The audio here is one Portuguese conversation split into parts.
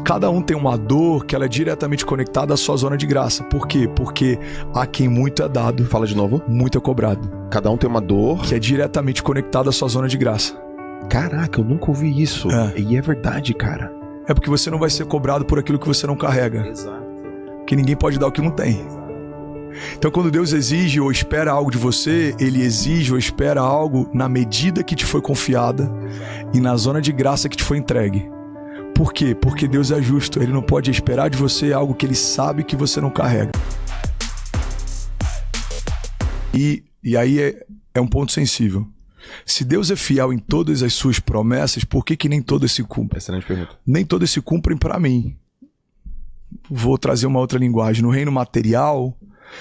Cada um tem uma dor que ela é diretamente conectada à sua zona de graça. Por quê? Porque a quem muito é dado, Fala de novo. muito é cobrado. Cada um tem uma dor. Que é diretamente conectada à sua zona de graça. Caraca, eu nunca ouvi isso. E é verdade, cara. É porque você não vai ser cobrado por aquilo que você não carrega. Exato. Porque ninguém pode dar o que não tem. Então quando Deus exige ou espera algo de você, Ele exige ou espera algo na medida que te foi confiada e na zona de graça que te foi entregue. Por quê? Porque Deus é justo. Ele não pode esperar de você algo que Ele sabe que você não carrega. E aí é um ponto sensível. Se Deus é fiel em todas as suas promessas, por que nem todas se cumprem? Excelente pergunta. Nem todas se cumprem para mim. Vou trazer uma outra linguagem. No reino material,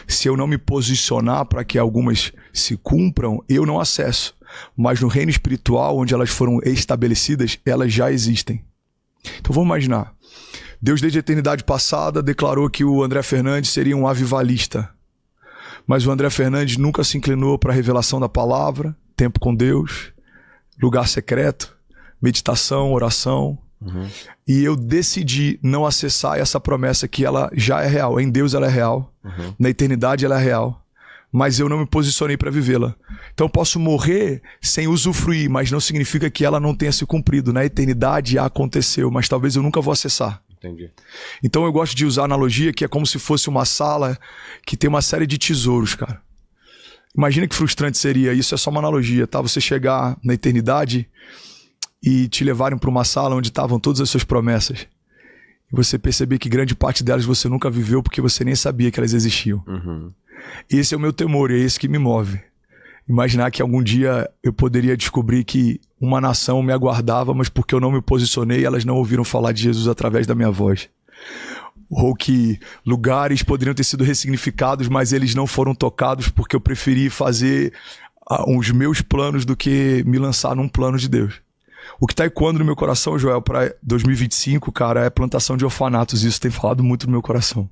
se eu não me posicionar para que algumas se cumpram, eu não acesso. Mas no reino espiritual, onde elas foram estabelecidas, elas já existem. Então vamos imaginar. Deus desde a eternidade passada declarou que o André Fernandes seria um avivalista. Mas o André Fernandes nunca se inclinou para a revelação da palavra, tempo com Deus, lugar secreto, meditação, oração. E eu decidi não acessar essa promessa que ela já é real. Em Deus ela é real. Na eternidade ela é real. Mas eu não me posicionei para vivê-la. Então eu posso morrer sem usufruir, mas não significa que ela não tenha se cumprido. Na eternidade aconteceu, mas talvez eu nunca vou acessar. Entendi. Então eu gosto de usar a analogia que é como se fosse uma sala que tem uma série de tesouros, cara. Imagina que frustrante seria, isso é só uma analogia, tá? Você chegar na eternidade e te levarem para uma sala onde estavam todas as suas promessas. E você perceber que grande parte delas você nunca viveu porque você nem sabia que elas existiam. Esse é o meu temor, é esse que me move. Imaginar que algum dia eu poderia descobrir que uma nação me aguardava, mas porque eu não me posicionei, elas não ouviram falar de Jesus através da minha voz. Ou que lugares poderiam ter sido ressignificados, mas eles não foram tocados porque eu preferi fazer os meus planos do que me lançar num plano de Deus. O que está ecoando no meu coração, Joel, para 2025, cara, é plantação de orfanatos. Isso tem falado muito no meu coração.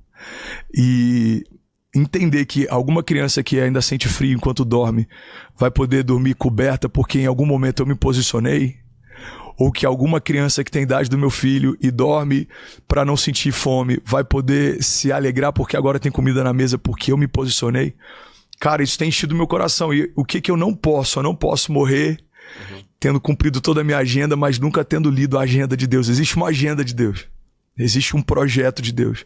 E entender que alguma criança que ainda sente frio enquanto dorme vai poder dormir coberta porque em algum momento eu me posicionei, ou que alguma criança que tem a idade do meu filho e dorme para não sentir fome vai poder se alegrar porque agora tem comida na mesa porque eu me posicionei. Cara, isso tem enchido meu coração. E o que eu não posso? Eu não posso morrer tendo cumprido toda a minha agenda, mas nunca tendo lido a agenda de Deus. Existe uma agenda de Deus. Existe um projeto de Deus.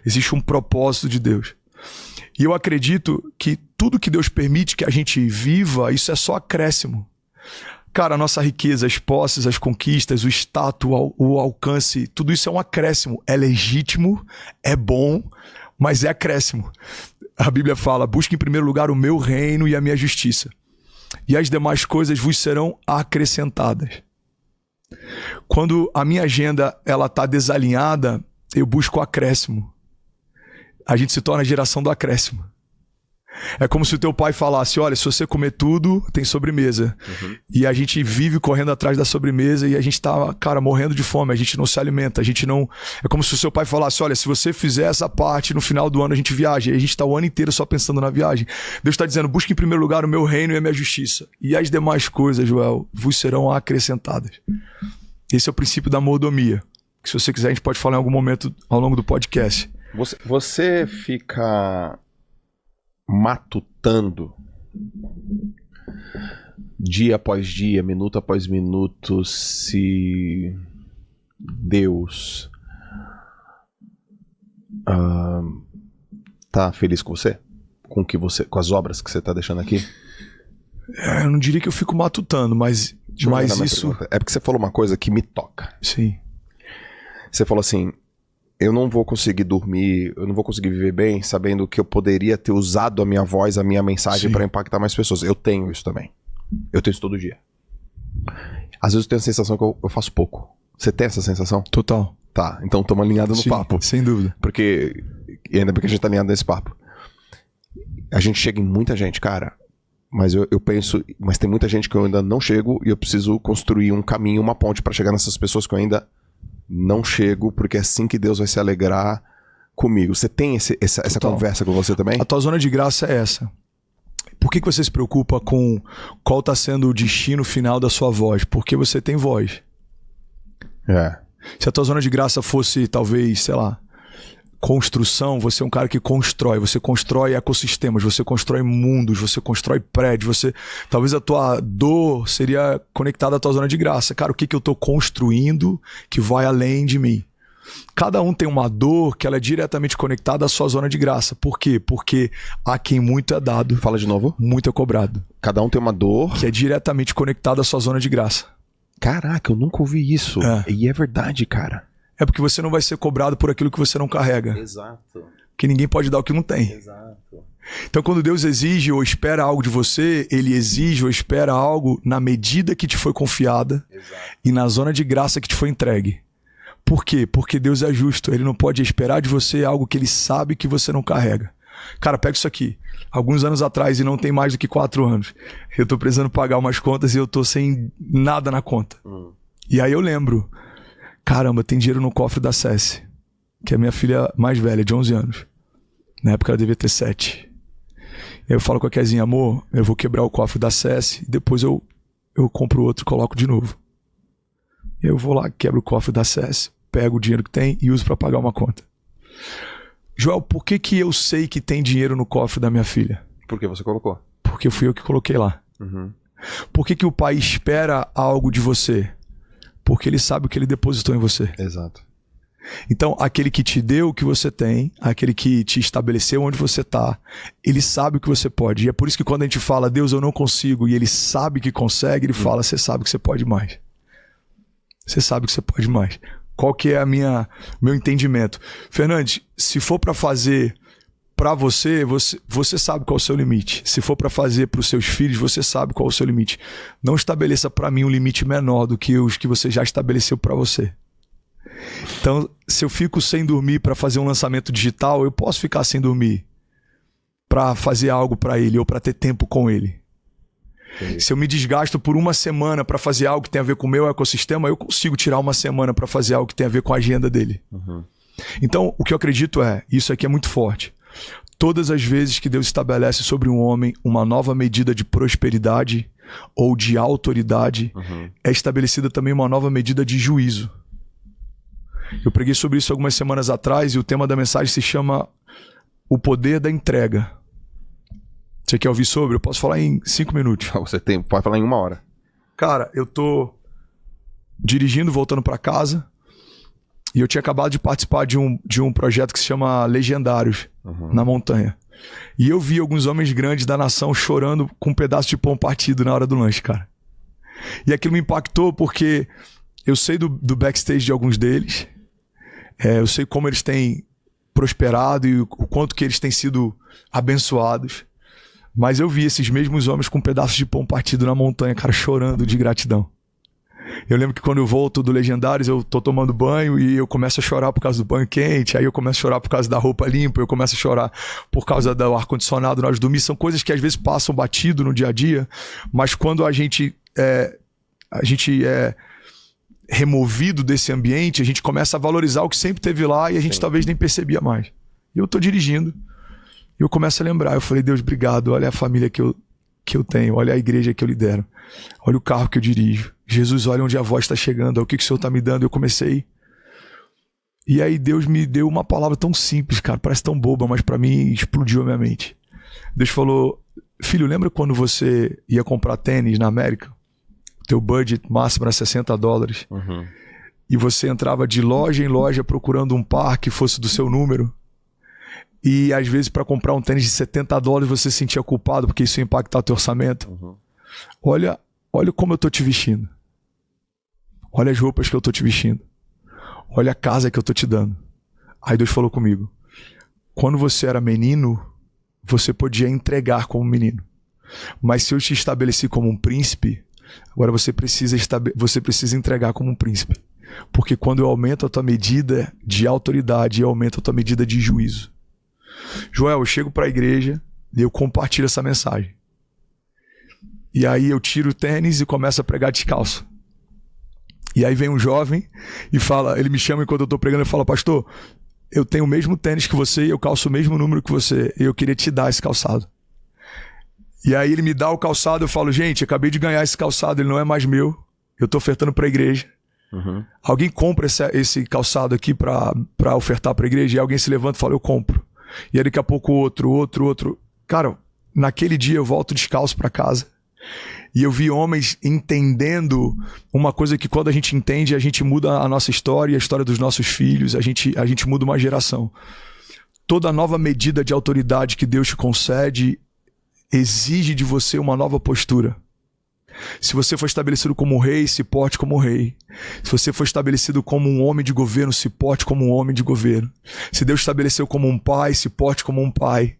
Existe um propósito de Deus. E eu acredito que tudo que Deus permite que a gente viva, isso é só acréscimo. Cara, a nossa riqueza, as posses, as conquistas, o status, o alcance, tudo isso é um acréscimo. É legítimo, é bom, mas é acréscimo. A Bíblia fala, busque em primeiro lugar o meu reino e a minha justiça. E as demais coisas vos serão acrescentadas. Quando a minha agenda ela está desalinhada, eu busco o acréscimo. A gente se torna a geração do acréscimo. É como se o teu pai falasse, olha, se você comer tudo, tem sobremesa. E a gente vive correndo atrás da sobremesa e a gente tá, cara, morrendo de fome, a gente não se alimenta, a gente não... É como se o seu pai falasse, olha, se você fizer essa parte, no final do ano a gente viaja. E a gente tá o ano inteiro só pensando na viagem. Deus está dizendo, busque em primeiro lugar o meu reino e a minha justiça. E as demais coisas, Joel, vos serão acrescentadas. Esse é o princípio da mordomia. Que se você quiser, a gente pode falar em algum momento ao longo do podcast. Você fica matutando dia após dia, minuto após minuto, se Deus tá feliz com você? Com as obras que você tá deixando aqui? Eu não diria que eu fico matutando, mas isso... Pergunta. É porque você falou uma coisa que me toca. Sim. Você falou assim, eu não vou conseguir dormir, eu não vou conseguir viver bem sabendo que eu poderia ter usado a minha voz, a minha mensagem para impactar mais pessoas. Eu tenho isso também. Eu tenho isso todo dia. Às vezes eu tenho a sensação que eu faço pouco. Você tem essa sensação? Total. Tá, então estamos alinhados no papo. Sem dúvida. Porque, e ainda bem que a gente tá alinhado nesse papo. A gente chega em muita gente, cara. Mas eu penso, mas tem muita gente que eu ainda não chego e eu preciso construir um caminho, uma ponte para chegar nessas pessoas que eu ainda não chego, porque é assim que Deus vai se alegrar comigo. Você tem essa conversa com você também? A tua zona de graça é essa. Por que você se preocupa com qual está sendo o destino final da sua voz? Porque você tem voz. É. Se a tua zona de graça fosse, talvez, sei lá, construção, você é um cara que constrói. Você constrói ecossistemas, você constrói mundos, você constrói prédios. Talvez a tua dor seria conectada à tua zona de graça. Cara, o que eu tô construindo que vai além de mim? Cada um tem uma dor que ela é diretamente conectada à sua zona de graça. Por quê? Porque a quem muito é dado, Fala de novo. muito é cobrado. Cada um tem uma dor. Que é diretamente conectada à sua zona de graça. Caraca, eu nunca ouvi isso. E é verdade, cara. É porque você não vai ser cobrado por aquilo que você não carrega. Exato. Que ninguém pode dar o que não tem. Exato. Então, quando Deus exige ou espera algo de você, Ele exige ou espera algo na medida que te foi confiada. Exato. E na zona de graça que te foi entregue. Por quê? Porque Deus é justo. Ele não pode esperar de você algo que Ele sabe que você não carrega. Cara, pega isso aqui. Alguns anos atrás, e não tem mais do que 4 anos, eu tô precisando pagar umas contas e eu tô sem nada na conta. E aí eu lembro, caramba, tem dinheiro no cofre da Cessi, que é a minha filha mais velha, de 11 anos. Na época ela devia ter 7. E aí eu falo com a Kezinha, amor, eu vou quebrar o cofre da Cessi e depois eu compro outro e coloco de novo. E eu vou lá, quebro o cofre da Cessi, pego o dinheiro que tem e uso para pagar uma conta. Joel, por que eu sei que tem dinheiro no cofre da minha filha? Por que você colocou? Porque fui eu que coloquei lá. Por que o pai espera algo de você? Porque ele sabe o que ele depositou em você. Exato. Então, aquele que te deu o que você tem, aquele que te estabeleceu onde você está, ele sabe o que você pode. E é por isso que quando a gente fala, Deus, eu não consigo, e ele sabe que consegue, ele fala, você sabe que você pode mais. Você sabe que você pode mais. Qual que é meu entendimento? Fernandes, se for para fazer para você sabe qual é o seu limite. Se for para fazer para os seus filhos, você sabe qual é o seu limite. Não estabeleça para mim um limite menor do que os que você já estabeleceu para você. Então, se eu fico sem dormir para fazer um lançamento digital, eu posso ficar sem dormir para fazer algo para ele ou para ter tempo com ele. Se eu me desgasto por uma semana para fazer algo que tem a ver com o meu ecossistema, eu consigo tirar uma semana para fazer algo que tem a ver com a agenda dele. Então, o que eu acredito isso aqui é muito forte. Todas as vezes que Deus estabelece sobre um homem uma nova medida de prosperidade ou de autoridade, é estabelecida também uma nova medida de juízo. Eu preguei sobre isso algumas semanas atrás e o tema da mensagem se chama O Poder da Entrega. Você quer ouvir sobre? Eu posso falar em 5 minutos. Pode falar em 1 hora. Cara, eu tô dirigindo, voltando para casa, e eu tinha acabado de participar de um projeto que se chama Legendários, na montanha. E eu vi alguns homens grandes da nação chorando com um pedaço de pão partido na hora do lanche, cara. E aquilo me impactou porque eu sei do backstage de alguns deles, eu sei como eles têm prosperado e o quanto que eles têm sido abençoados. Mas eu vi esses mesmos homens com um pedaço de pão partido na montanha, cara, chorando de gratidão. Eu lembro que quando eu volto do Legendários, eu tô tomando banho e eu começo a chorar por causa do banho quente, aí eu começo a chorar por causa da roupa limpa, eu começo a chorar por causa do ar-condicionado na hora de dormir. São coisas que às vezes passam batido no dia a dia, mas quando a gente é removido desse ambiente, a gente começa a valorizar o que sempre teve lá e a gente talvez nem percebia mais. E eu tô dirigindo. E eu começo a lembrar, eu falei, Deus, obrigado, olha a família que eu tenho, olha a igreja que eu lidero, olha o carro que eu dirijo. Jesus, olha onde a voz está chegando, olha o que o Senhor está me dando. Eu comecei. E aí Deus me deu uma palavra tão simples, cara, parece tão boba, mas para mim explodiu a minha mente. Deus falou, filho, lembra quando você ia comprar tênis na América? O teu budget máximo era $60. E você entrava de loja em loja procurando um par que fosse do seu número. E às vezes para comprar um tênis de $70 você se sentia culpado porque isso ia impactar o teu orçamento. Olha como eu tô te vestindo. Olha as roupas que eu tô te vestindo. Olha a casa que eu tô te dando. Aí Deus falou comigo. Quando você era menino, você podia entregar como menino. Mas se eu te estabeleci como um príncipe, agora você precisa entregar como um príncipe. Porque quando eu aumento a tua medida de autoridade, eu aumento a tua medida de juízo. Joel, eu chego para a igreja e eu compartilho essa mensagem. E aí eu tiro o tênis e começo a pregar descalço. E aí vem um jovem e fala, ele me chama enquanto eu estou pregando e fala, pastor, eu tenho o mesmo tênis que você e eu calço o mesmo número que você e eu queria te dar esse calçado. E aí ele me dá o calçado, eu falo, gente, acabei de ganhar esse calçado, ele não é mais meu, eu estou ofertando para a igreja. Alguém compra esse calçado aqui pra ofertar pra igreja, e alguém se levanta e fala, eu compro. E aí daqui a pouco outro. Cara, naquele dia eu volto descalço pra casa. E eu vi homens entendendo uma coisa que quando a gente entende, a gente muda a nossa história, a história dos nossos filhos, a gente muda uma geração. Toda nova medida de autoridade que Deus te concede exige de você uma nova postura. Se você for estabelecido como rei, se porte como rei. Se você for estabelecido como um homem de governo, se porte como um homem de governo. Se Deus estabeleceu como um pai, se porte como um pai.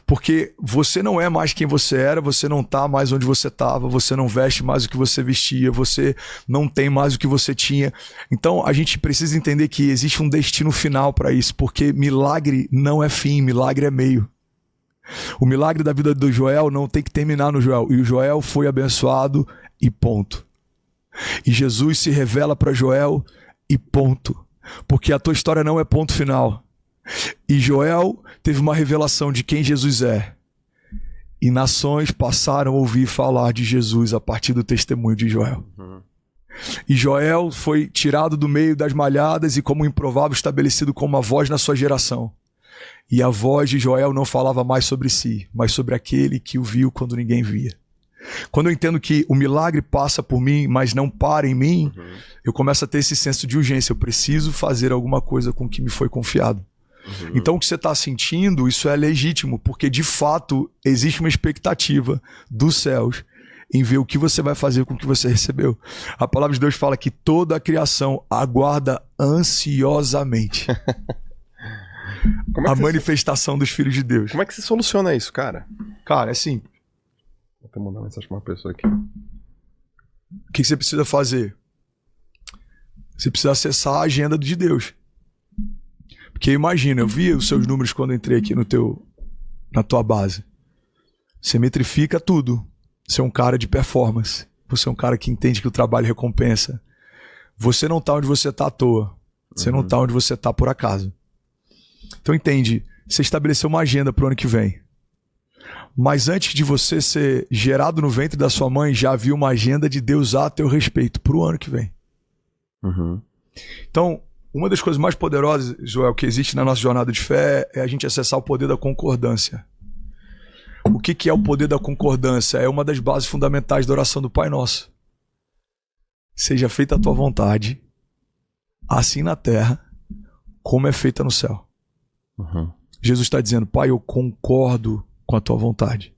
Porque você não é mais quem você era, você não está mais onde você estava, você não veste mais o que você vestia, você não tem mais o que você tinha. Então a gente precisa entender que existe um destino final para isso, porque milagre não é fim, milagre é meio. O milagre da vida do Joel não tem que terminar no Joel. E o Joel foi abençoado e ponto. E Jesus se revela para Joel e ponto. Porque a tua história não é ponto final. E Joel teve uma revelação de quem Jesus é. E nações passaram a ouvir falar de Jesus a partir do testemunho de Joel. E Joel foi tirado do meio das malhadas e como improvável estabelecido como uma voz na sua geração. E a voz de Joel não falava mais sobre si, mas sobre aquele que o viu quando ninguém via. Quando eu entendo que o milagre passa por mim, mas não para em mim, eu começo a ter esse senso de urgência. Eu preciso fazer alguma coisa com o que me foi confiado. Então o que você está sentindo, isso é legítimo, porque de fato existe uma expectativa dos céus em ver o que você vai fazer com o que você recebeu. A palavra de Deus fala que toda a criação aguarda ansiosamente a manifestação dos filhos de Deus. Como é que você soluciona isso, cara? Cara, é simples. Vou até mandar uma mensagem pra uma pessoa aqui. O que você precisa fazer? Você precisa acessar a agenda de Deus. Porque imagina, eu vi os seus números quando eu entrei aqui na tua base. Você metrifica tudo. Você é um cara de performance. Você é um cara que entende que o trabalho recompensa. Você não tá onde você tá à toa. Você não tá onde você tá por acaso. Então entende, você estabeleceu uma agenda pro ano que vem. Mas antes de você ser gerado no ventre da sua mãe, já havia uma agenda de Deus a teu respeito pro ano que vem. Então, uma das coisas mais poderosas, Joel, que existe na nossa jornada de fé é a gente acessar o poder da concordância. O que é o poder da concordância? É uma das bases fundamentais da oração do Pai Nosso. Seja feita a tua vontade, assim na terra, como é feita no céu. Jesus está dizendo, Pai, eu concordo com a tua vontade.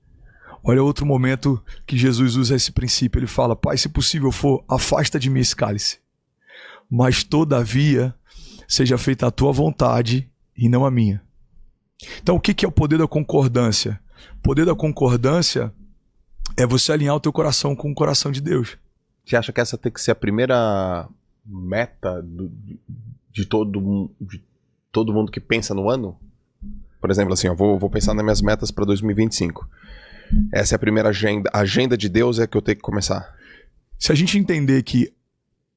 Olha outro momento que Jesus usa esse princípio. Ele fala, Pai, se possível for, afasta de mim esse cálice. Mas todavia, seja feita a tua vontade e não a minha. Então o que é o poder da concordância? O poder da concordância é você alinhar o teu coração com o coração de Deus. Você acha que essa tem que ser a primeira meta de todo mundo que pensa no ano? Por exemplo, assim, eu vou pensar nas minhas metas para 2025. Essa é a primeira agenda. A agenda de Deus é que eu tenho que começar. Se a gente entender que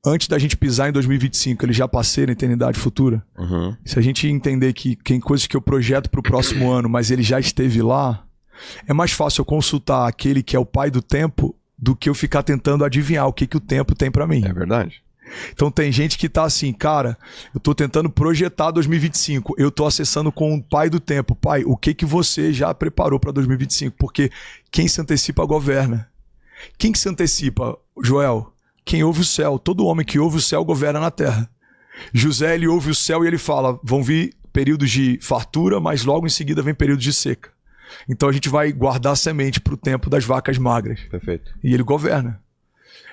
antes da gente pisar em 2025, ele já passei na eternidade futura. Se a gente entender que tem coisas que eu projeto para o próximo ano, mas ele já esteve lá, é mais fácil eu consultar aquele que é o pai do tempo do que eu ficar tentando adivinhar o que o tempo tem para mim. É verdade. Então tem gente que tá assim, cara, eu tô tentando projetar 2025, eu tô acessando com o pai do tempo. Pai, o que você já preparou para 2025? Porque quem se antecipa governa. Quem que se antecipa, Joel? Quem ouve o céu. Todo homem que ouve o céu governa na terra. José, ele ouve o céu e ele fala, vão vir períodos de fartura, mas logo em seguida vem períodos de seca. Então a gente vai guardar a semente para o tempo das vacas magras. Perfeito. E ele governa.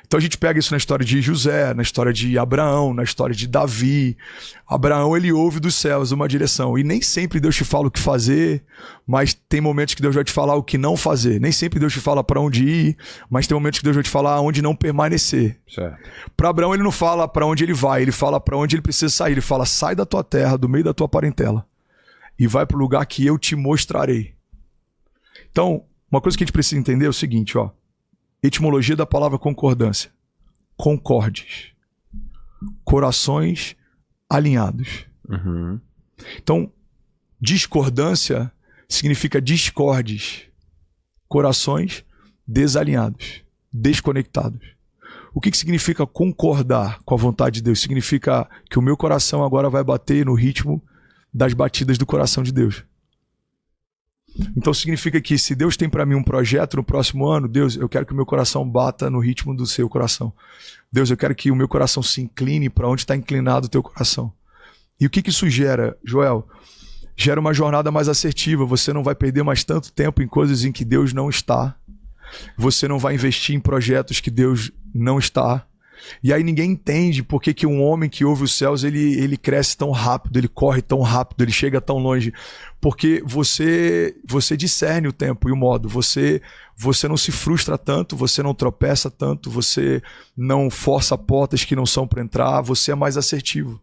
Então a gente pega isso na história de José, na história de Abraão, na história de Davi. Abraão, ele ouve dos céus uma direção. E nem sempre Deus te fala o que fazer, mas tem momentos que Deus vai te falar o que não fazer. Nem sempre Deus te fala para onde ir, mas tem momentos que Deus vai te falar onde não permanecer. Para Abraão, ele não fala para onde ele vai, ele fala para onde ele precisa sair. Ele fala, sai da tua terra, do meio da tua parentela, e vai para o lugar que eu te mostrarei. Então, uma coisa que a gente precisa entender é o seguinte, ó. Etimologia da palavra concordância. Concordes. Corações alinhados. Então, discordância significa discordes. Corações desalinhados, desconectados. O que significa concordar com a vontade de Deus? Significa que o meu coração agora vai bater no ritmo das batidas do coração de Deus. Então significa que se Deus tem para mim um projeto no próximo ano, Deus, eu quero que o meu coração bata no ritmo do seu coração. Deus, eu quero que o meu coração se incline para onde está inclinado o teu coração. E o que isso gera, Joel? Gera uma jornada mais assertiva. Você não vai perder mais tanto tempo em coisas em que Deus não está. Você não vai investir em projetos que Deus não está. E aí ninguém entende por que um homem que ouve os céus, ele cresce tão rápido, ele corre tão rápido, ele chega tão longe. Porque você discerne o tempo e o modo. Você não se frustra tanto, você não tropeça tanto, você não força portas que não são para entrar, você é mais assertivo.